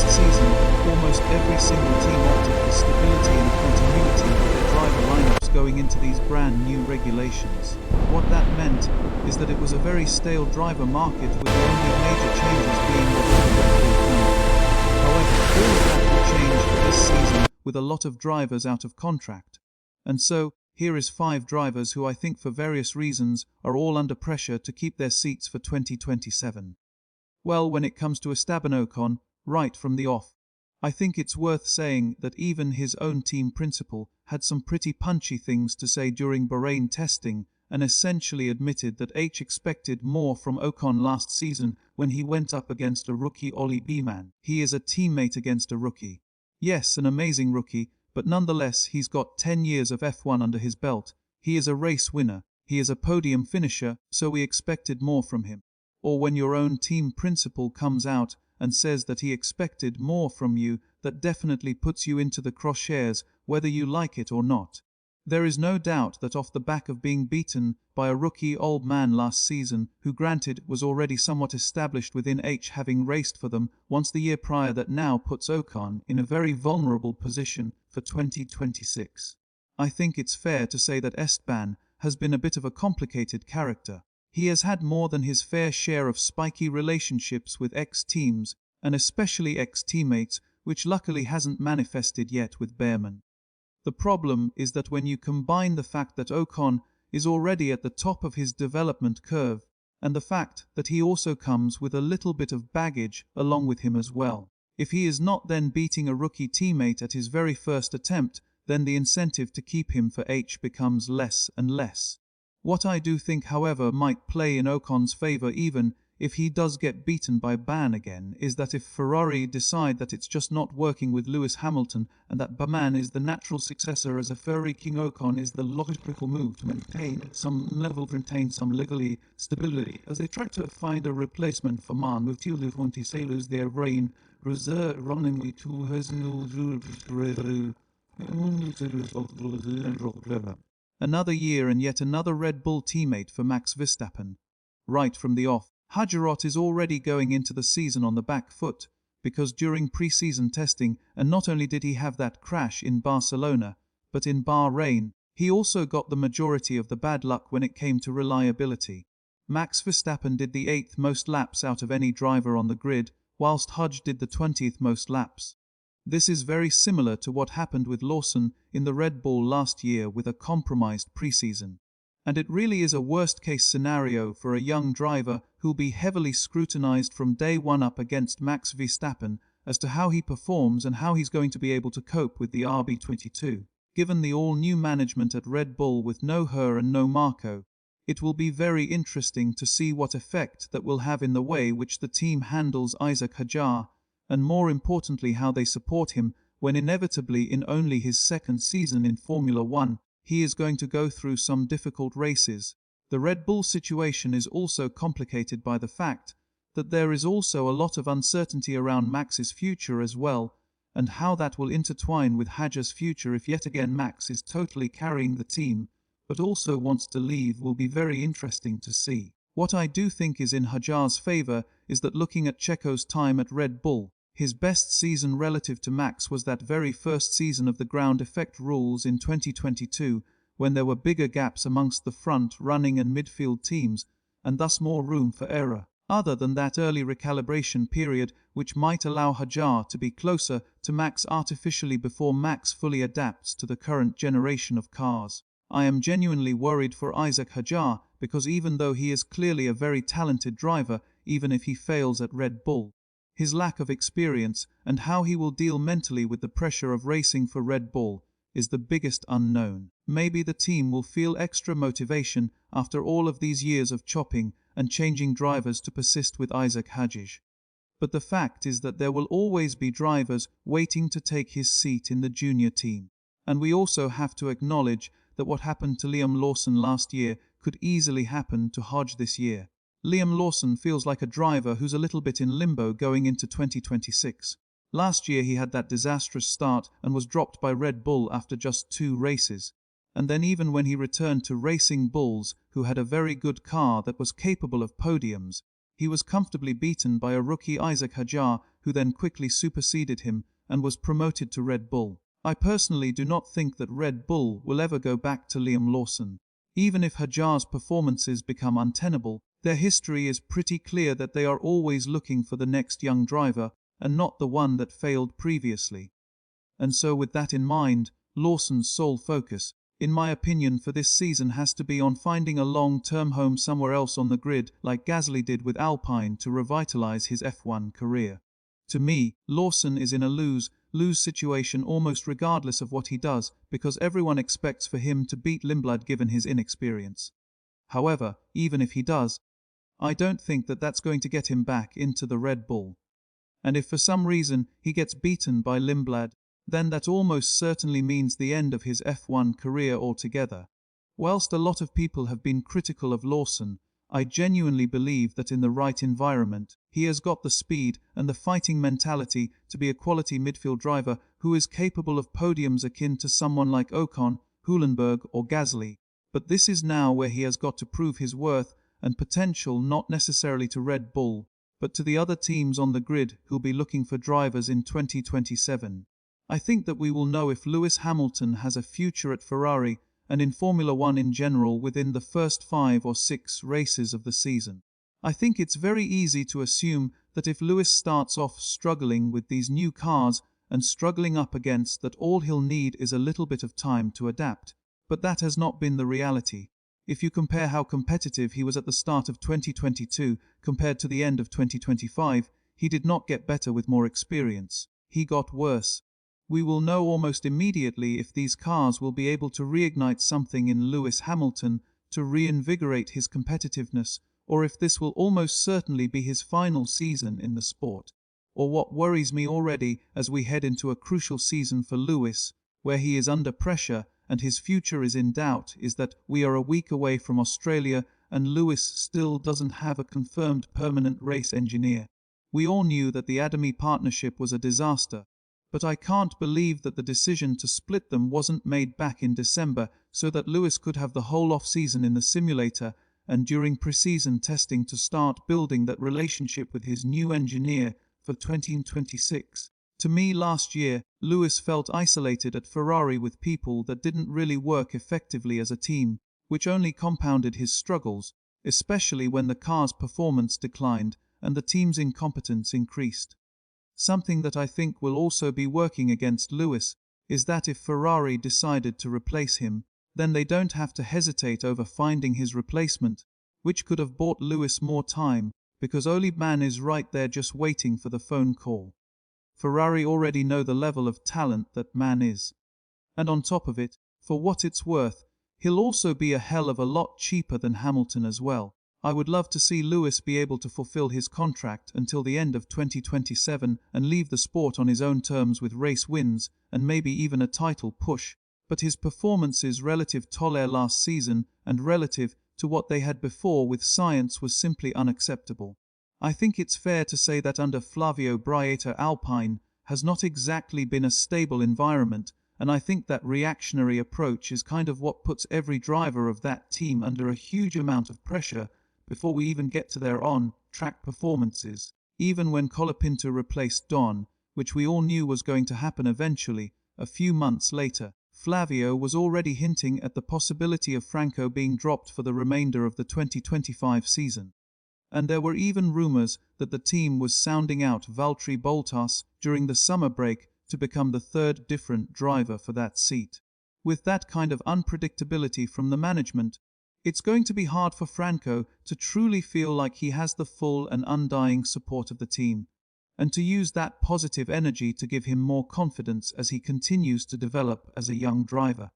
season, almost every single team opted for stability and continuity with their driver lineups going into these brand new regulations. What that meant is that it was a very stale driver market, with the only major changes being whatever the Red Bull planned. However, all of that will change for this season, with a lot of drivers out of contract. And so, here is 5 drivers who I think for various reasons are all under pressure to keep their seats for 2027. Well, when it comes to Esteban Ocon, right from the off, I think it's worth saying that even his own team principal had some pretty punchy things to say during Bahrain testing, and essentially admitted that H expected more from Ocon last season when he went up against a rookie Ollie Beeman. He is a teammate against a rookie. Yes, an amazing rookie, but nonetheless he's got 10 years of F1 under his belt. He is a race winner, he is a podium finisher, so we expected more from him. Or when your own team principal comes out and says that he expected more from you, that definitely puts you into the crosshairs, whether you like it or not. There is no doubt that off the back of being beaten by a rookie old man last season, who granted was already somewhat established within H, having raced for them once the year prior, that now puts Ocon in a very vulnerable position for 2026. I think it's fair to say that Esteban has been a bit of a complicated character. He has had more than his fair share of spiky relationships with ex-teams, and especially ex-teammates, which luckily hasn't manifested yet with Behrman. The problem is that when you combine the fact that Ocon is already at the top of his development curve, and the fact that he also comes with a little bit of baggage along with him as well, if he is not then beating a rookie teammate at his very first attempt, then the incentive to keep him for H becomes less and less. What I do think, however, might play in Ocon's favor even if he does get beaten by Ban again, is that if Ferrari decide that it's just not working with Lewis Hamilton and that Bahman is the natural successor as a Ferrari, King Ocon is the logical move to maintain some legally stability, as they try to find a replacement for Man with 2020 sailors their reign reserve running with 2 has Another year and yet another Red Bull teammate for Max Verstappen. Right from the off, Hajarot is already going into the season on the back foot, because during pre-season testing, and not only did he have that crash in Barcelona, but in Bahrain, he also got the majority of the bad luck when it came to reliability. Max Verstappen did the 8th most laps out of any driver on the grid, whilst Hudge did the 20th most laps. This is very similar to what happened with Lawson in the Red Bull last year with a compromised preseason. And it really is a worst-case scenario for a young driver who'll be heavily scrutinized from day one up against Max Verstappen as to how he performs and how he's going to be able to cope with the RB22. Given the all-new management at Red Bull with no her and no Marco, it will be very interesting to see what effect that will have in the way which the team handles Isaac Hadjar, and more importantly how they support him when inevitably in only his 2nd season in Formula 1, he is going to go through some difficult races. The Red Bull situation is also complicated by the fact that there is also a lot of uncertainty around Max's future as well, and how that will intertwine with Hadjar's future if yet again Max is totally carrying the team, but also wants to leave, will be very interesting to see. What I do think is in Hadjar's favor is that looking at Checo's time at Red Bull, his best season relative to Max was that very first season of the ground effect rules in 2022, when there were bigger gaps amongst the front, running and midfield teams, and thus more room for error. Other than that early recalibration period, which might allow Hadjar to be closer to Max artificially before Max fully adapts to the current generation of cars. I am genuinely worried for Isaac Hadjar, because even though he is clearly a very talented driver, even if he fails at Red Bull, his lack of experience and how he will deal mentally with the pressure of racing for Red Bull is the biggest unknown. Maybe the team will feel extra motivation after all of these years of chopping and changing drivers to persist with Isaac Hadjar. But the fact is that there will always be drivers waiting to take his seat in the junior team. And we also have to acknowledge that what happened to Liam Lawson last year could easily happen to Hodge this year. Liam Lawson feels like a driver who's a little bit in limbo going into 2026. Last year he had that disastrous start and was dropped by Red Bull after just 2 races. And then even when he returned to Racing Bulls, who had a very good car that was capable of podiums, He was comfortably beaten by a rookie Isaac Hadjar, who then quickly superseded him and was promoted to Red Bull. I personally do not think that Red Bull will ever go back to Liam Lawson. Even if Hadjar's performances become untenable, their history is pretty clear that they are always looking for the next young driver and not the one that failed previously. And so with that in mind, Lawson's sole focus, in my opinion, for this season has to be on finding a long-term home somewhere else on the grid like Gasly did with Alpine to revitalize his F1 career. To me, Lawson is in a lose-lose situation almost regardless of what he does, because everyone expects for him to beat Lindblad given his inexperience. However, even if he does, I don't think that that's going to get him back into the Red Bull. And if for some reason he gets beaten by Lindblad, then that almost certainly means the end of his F1 career altogether. Whilst a lot of people have been critical of Lawson, I genuinely believe that in the right environment, he has got the speed and the fighting mentality to be a quality midfield driver who is capable of podiums akin to someone like Ocon, Hülkenberg or Gasly. But this is now where he has got to prove his worth and potential, not necessarily to Red Bull, but to the other teams on the grid who'll be looking for drivers in 2027. I think that we will know if Lewis Hamilton has a future at Ferrari and in Formula One in general within the first 5 or 6 races of the season. I think it's very easy to assume that if Lewis starts off struggling with these new cars and struggling up against that, all he'll need is a little bit of time to adapt. But that has not been the reality. If you compare how competitive he was at the start of 2022 compared to the end of 2025, he did not get better with more experience. He got worse. We will know almost immediately if these cars will be able to reignite something in Lewis Hamilton to reinvigorate his competitiveness, or if this will almost certainly be his final season in the sport. Or what worries me already as we head into a crucial season for Lewis, where he is under pressure and his future is in doubt, is that we are a week away from Australia and Lewis still doesn't have a confirmed permanent race engineer. We all knew that the Adami partnership was a disaster, but I can't believe that the decision to split them wasn't made back in December so that Lewis could have the whole off-season in the simulator and during pre-season testing to start building that relationship with his new engineer for 2026. To me, last year, Lewis felt isolated at Ferrari with people that didn't really work effectively as a team, which only compounded his struggles, especially when the car's performance declined and the team's incompetence increased. Something that I think will also be working against Lewis is that if Ferrari decided to replace him, then they don't have to hesitate over finding his replacement, which could have bought Lewis more time, because Oli Man is right there just waiting for the phone call. Ferrari already know the level of talent that Man is. And on top of it, for what it's worth, he'll also be a hell of a lot cheaper than Hamilton as well. I would love to see Lewis be able to fulfill his contract until the end of 2027 and leave the sport on his own terms with race wins and maybe even a title push, but his performances relative to Toller last season and relative to what they had before with Science was simply unacceptable. I think it's fair to say that under Flavio Briatore Alpine has not exactly been a stable environment, and I think that reactionary approach is kind of what puts every driver of that team under a huge amount of pressure before we even get to their on-track performances. Even when Colapinto replaced Don, which we all knew was going to happen eventually, a few months later, Flavio was already hinting at the possibility of Franco being dropped for the remainder of the 2025 season. And there were even rumors that the team was sounding out Valtteri Bottas during the summer break to become the third different driver for that seat. With that kind of unpredictability from the management, it's going to be hard for Franco to truly feel like he has the full and undying support of the team, and to use that positive energy to give him more confidence as he continues to develop as a young driver.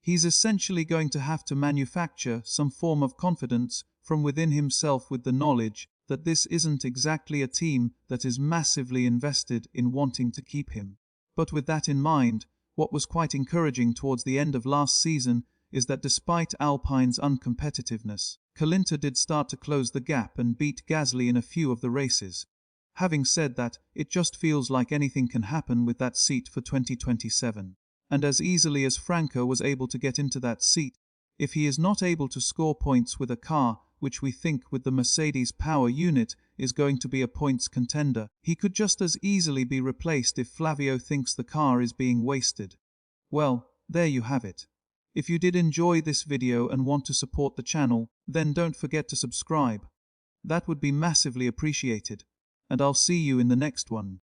He's essentially going to have to manufacture some form of confidence from within himself with the knowledge that this isn't exactly a team that is massively invested in wanting to keep him. But with that in mind, what was quite encouraging towards the end of last season is that despite Alpine's uncompetitiveness, Colapinto did start to close the gap and beat Gasly in a few of the races. Having said that, it just feels like anything can happen with that seat for 2027. And as easily as Franco was able to get into that seat, If he is not able to score points with a car, which we think with the Mercedes power unit is going to be a points contender, he could just as easily be replaced if Flavio thinks the car is being wasted. Well, there you have it. If you did enjoy this video and want to support the channel, then don't forget to subscribe. That would be massively appreciated. And I'll see you in the next one.